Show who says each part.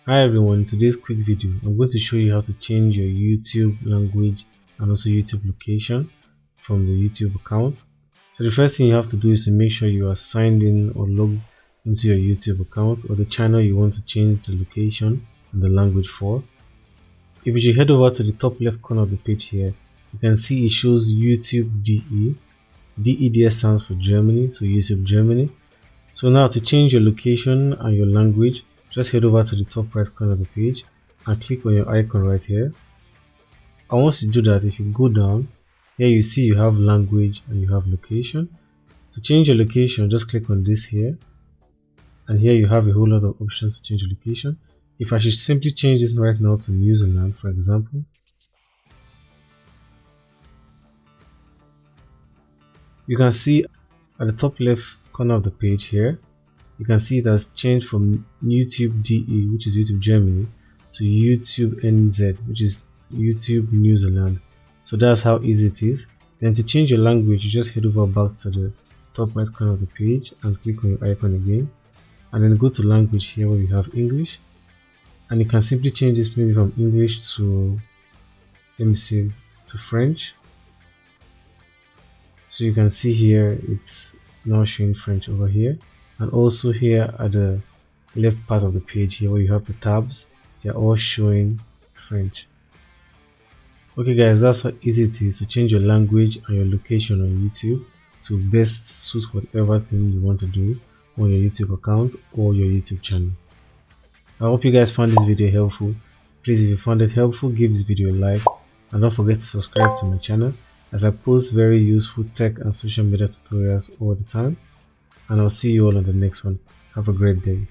Speaker 1: Hi everyone, in today's quick video I'm going to show you how to change your YouTube language and also YouTube location from the YouTube account. So the first thing you have to do is to make sure you are signed in or logged into your YouTube account or the channel you want to change the location and the language for. If you head over to the top left corner of the page here, you can see it shows YouTube DE. DE there stands for Germany, so YouTube Germany. So now to change your location and your language, just head over to the top right corner of the page and click on your icon right here. And once you do that, if you go down, here you see you have language and you have location. To change your location, just click on this here. And here you have a whole lot of options to change your location. If I should simply change this right now to New Zealand, for example, you can see at the top left corner of the page here, you can see it has changed from YouTube DE, which is YouTube Germany, to YouTube NZ, which is YouTube New Zealand. So that's how easy it is. Then to change your language, you just head over back to the top right corner of the page and click on your icon again. And then go to language here where we have English. And you can simply change this maybe from English to, let me see, to French. So you can see here it's now showing French over here, and also here at the left part of the page here where you have the tabs, they're all showing French. Okay guys, that's how easy it is to change your language and your location on YouTube to best suit whatever thing you want to do on your YouTube account or your YouTube channel. I hope you guys found this video helpful. Please, if you found it helpful, give this video a like and don't forget to subscribe to my channel, as I post very useful tech and social media tutorials all the time. And I'll see you all on the next one. Have a great day.